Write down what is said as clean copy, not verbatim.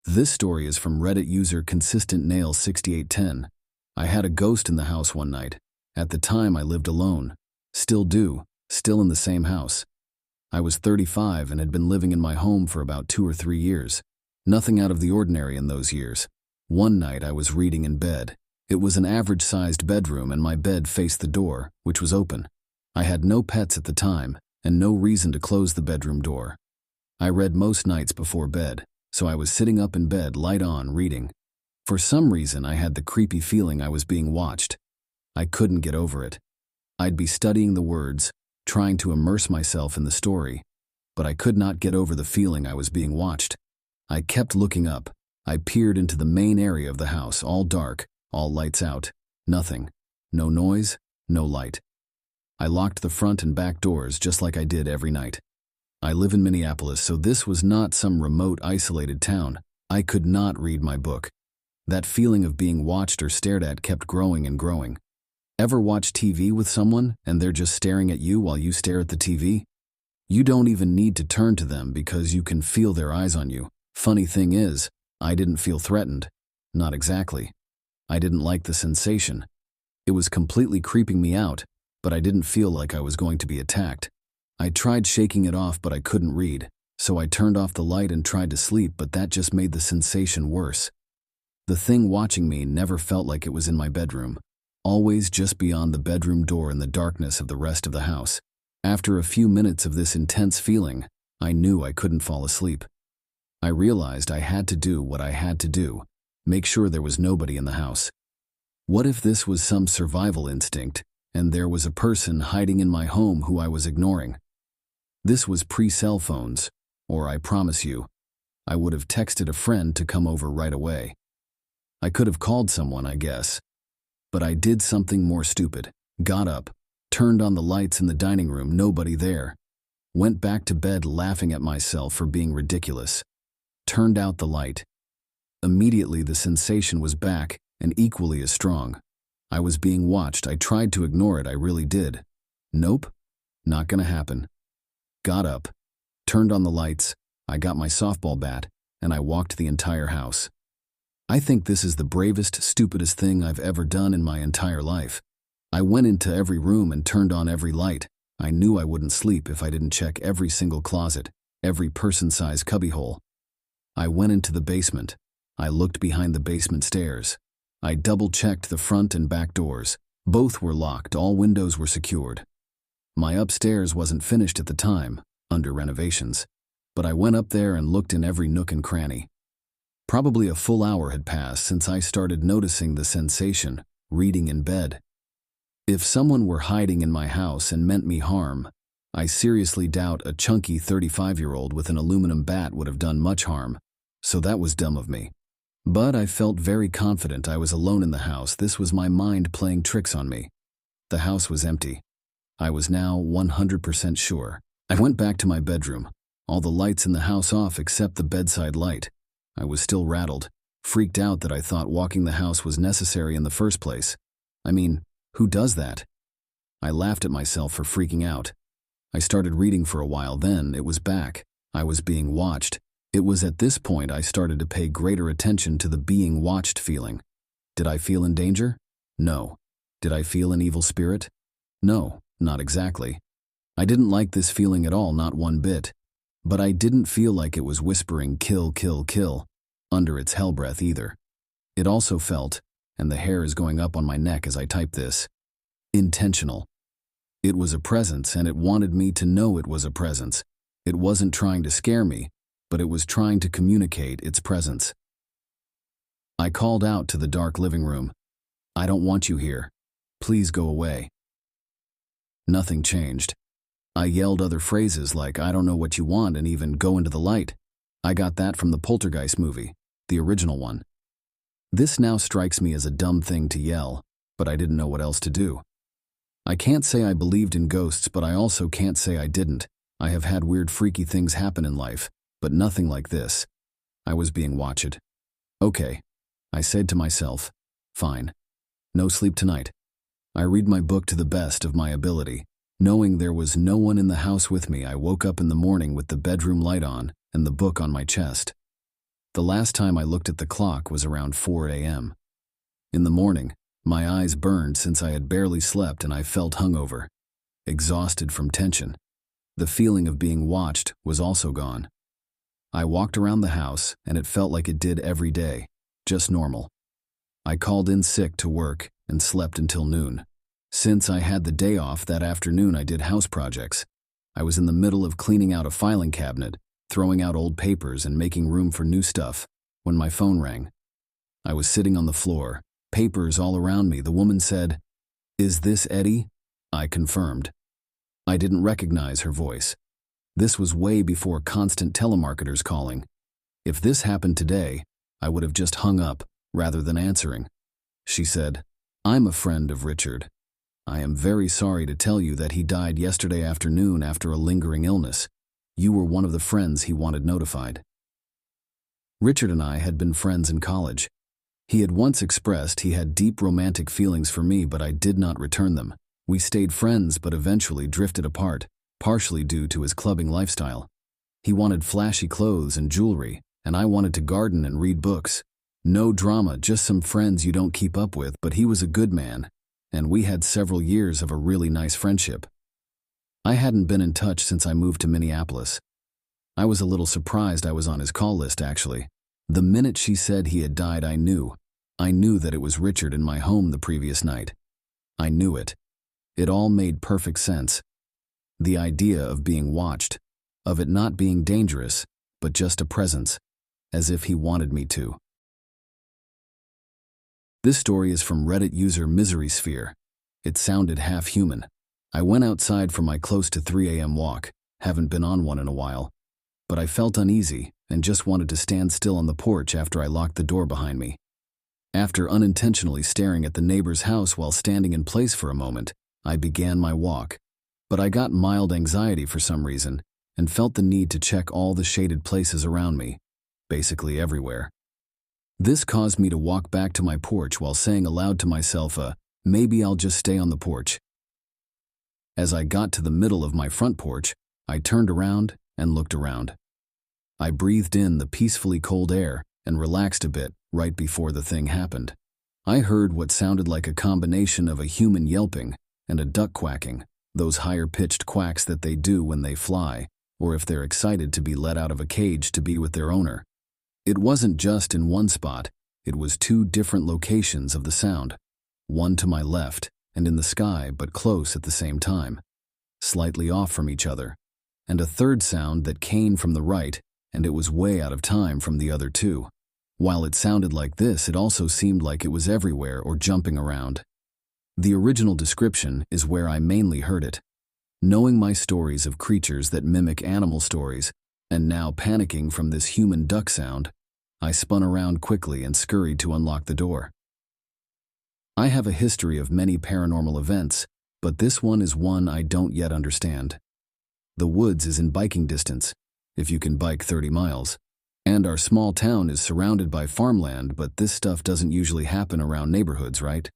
This story is from Reddit user ConsistentNail6810. I had a ghost in the house one night. At the time, I lived alone. Still do, still in the same house. I was 35 and had been living in my home for about 2 or 3 years. Nothing out of the ordinary in those years. One night I was reading in bed. It was an average-sized bedroom and my bed faced the door, which was open. I had no pets at the time and no reason to close the bedroom door. I read most nights before bed, so I was sitting up in bed, light on, reading. For some reason, I had the creepy feeling I was being watched. I couldn't get over it. I'd be studying the words, trying to immerse myself in the story, but I could not get over the feeling I was being watched. I kept looking up. I peered into the main area of the house, all dark, all lights out, nothing. No noise, no light. I locked the front and back doors just like I did every night. I live in Minneapolis, so this was not some remote, isolated town. I could not read my book. That feeling of being watched or stared at kept growing and growing. Ever watch TV with someone and they're just staring at you while you stare at the TV? You don't even need to turn to them because you can feel their eyes on you. Funny thing is, I didn't feel threatened. Not exactly. I didn't like the sensation. It was completely creeping me out, but I didn't feel like I was going to be attacked. I tried shaking it off, but I couldn't read, so I turned off the light and tried to sleep, but that just made the sensation worse. The thing watching me never felt like it was in my bedroom, always just beyond the bedroom door in the darkness of the rest of the house. After a few minutes of this intense feeling, I knew I couldn't fall asleep. I realized I had to do what I had to do, make sure there was nobody in the house. What if this was some survival instinct, and there was a person hiding in my home who I was ignoring? This was pre-cell phones, or I promise you, I would have texted a friend to come over right away. I could have called someone, I guess. But I did something more stupid. Got up, turned on the lights in the dining room, nobody there. Went back to bed laughing at myself for being ridiculous. Turned out the light. Immediately the sensation was back and equally as strong. I was being watched. I tried to ignore it, I really did. Nope, not gonna happen. Got up, turned on the lights, I got my softball bat, and I walked the entire house. I think this is the bravest, stupidest thing I've ever done in my entire life. I went into every room and turned on every light. I knew I wouldn't sleep if I didn't check every single closet, every person-size cubbyhole. I went into the basement. I looked behind the basement stairs. I double-checked the front and back doors. Both were locked, all windows were secured. My upstairs wasn't finished at the time, under renovations, but I went up there and looked in every nook and cranny. Probably a full hour had passed since I started noticing the sensation, reading in bed. If someone were hiding in my house and meant me harm, I seriously doubt a chunky 35-year-old with an aluminum bat would have done much harm, so that was dumb of me. But I felt very confident I was alone in the house. This was my mind playing tricks on me. The house was empty. I was now 100% sure. I went back to my bedroom, all the lights in the house off except the bedside light. I was still rattled, freaked out that I thought walking the house was necessary in the first place. I mean, who does that? I laughed at myself for freaking out. I started reading for a while, then it was back. I was being watched. It was at this point I started to pay greater attention to the being watched feeling. Did I feel in danger? No. Did I feel an evil spirit? No, not exactly. I didn't like this feeling at all, not one bit. But I didn't feel like it was whispering kill, kill, kill under its hell breath either. It also felt, and the hair is going up on my neck as I type this, intentional. It was a presence and it wanted me to know it was a presence. It wasn't trying to scare me, but it was trying to communicate its presence. I called out to the dark living room, "I don't want you here. Please go away." Nothing changed. I yelled other phrases like "I don't know what you want" and even "go into the light." I got that from the Poltergeist movie, the original one. This now strikes me as a dumb thing to yell, but I didn't know what else to do. I can't say I believed in ghosts, but I also can't say I didn't. I have had weird, freaky things happen in life, but nothing like this. I was being watched. Okay, I said to myself, fine. No sleep tonight. I read my book to the best of my ability. Knowing there was no one in the house with me, I woke up in the morning with the bedroom light on and the book on my chest. The last time I looked at the clock was around 4 a.m. In the morning, my eyes burned since I had barely slept and I felt hungover, exhausted from tension. The feeling of being watched was also gone. I walked around the house and it felt like it did every day, just normal. I called in sick to work and slept until noon. Since I had the day off that afternoon, I did house projects. I was in the middle of cleaning out a filing cabinet, throwing out old papers and making room for new stuff, when my phone rang. I was sitting on the floor, papers all around me. The woman said, "Is this Eddie?" I confirmed. I didn't recognize her voice. This was way before constant telemarketers calling. If this happened today, I would have just hung up rather than answering. She said, "I'm a friend of Richard. I am very sorry to tell you that he died yesterday afternoon after a lingering illness. You were one of the friends he wanted notified." Richard and I had been friends in college. He had once expressed he had deep romantic feelings for me, but I did not return them. We stayed friends but eventually drifted apart, partially due to his clubbing lifestyle. He wanted flashy clothes and jewelry, and I wanted to garden and read books. No drama, just some friends you don't keep up with, but he was a good man, and we had several years of a really nice friendship. I hadn't been in touch since I moved to Minneapolis. I was a little surprised I was on his call list, actually. The minute she said he had died, I knew. I knew that it was Richard in my home the previous night. I knew it. It all made perfect sense. The idea of being watched, of it not being dangerous, but just a presence, as if he wanted me to. This story is from Reddit user Misery Sphere. It sounded half human. I went outside for my close to 3 a.m. walk, haven't been on one in a while, but I felt uneasy and just wanted to stand still on the porch after I locked the door behind me. After unintentionally staring at the neighbor's house while standing in place for a moment, I began my walk, but I got mild anxiety for some reason and felt the need to check all the shaded places around me, basically everywhere. This caused me to walk back to my porch while saying aloud to myself, maybe I'll just stay on the porch. As I got to the middle of my front porch, I turned around and looked around. I breathed in the peacefully cold air and relaxed a bit right before the thing happened. I heard what sounded like a combination of a human yelping and a duck quacking, those higher-pitched quacks that they do when they fly, or if they're excited to be let out of a cage to be with their owner. It wasn't just in one spot, it was 2 different locations of the sound, one to my left and in the sky but close at the same time, slightly off from each other, and a third sound that came from the right, and it was way out of time from the other 2. While it sounded like this, it also seemed like it was everywhere or jumping around. The original description is where I mainly heard it. Knowing my stories of creatures that mimic animal stories, and now panicking from this human duck sound, I spun around quickly and scurried to unlock the door. I have a history of many paranormal events, but this one is one I don't yet understand. The woods is in biking distance, if you can bike 30 miles, and our small town is surrounded by farmland, but this stuff doesn't usually happen around neighborhoods, right?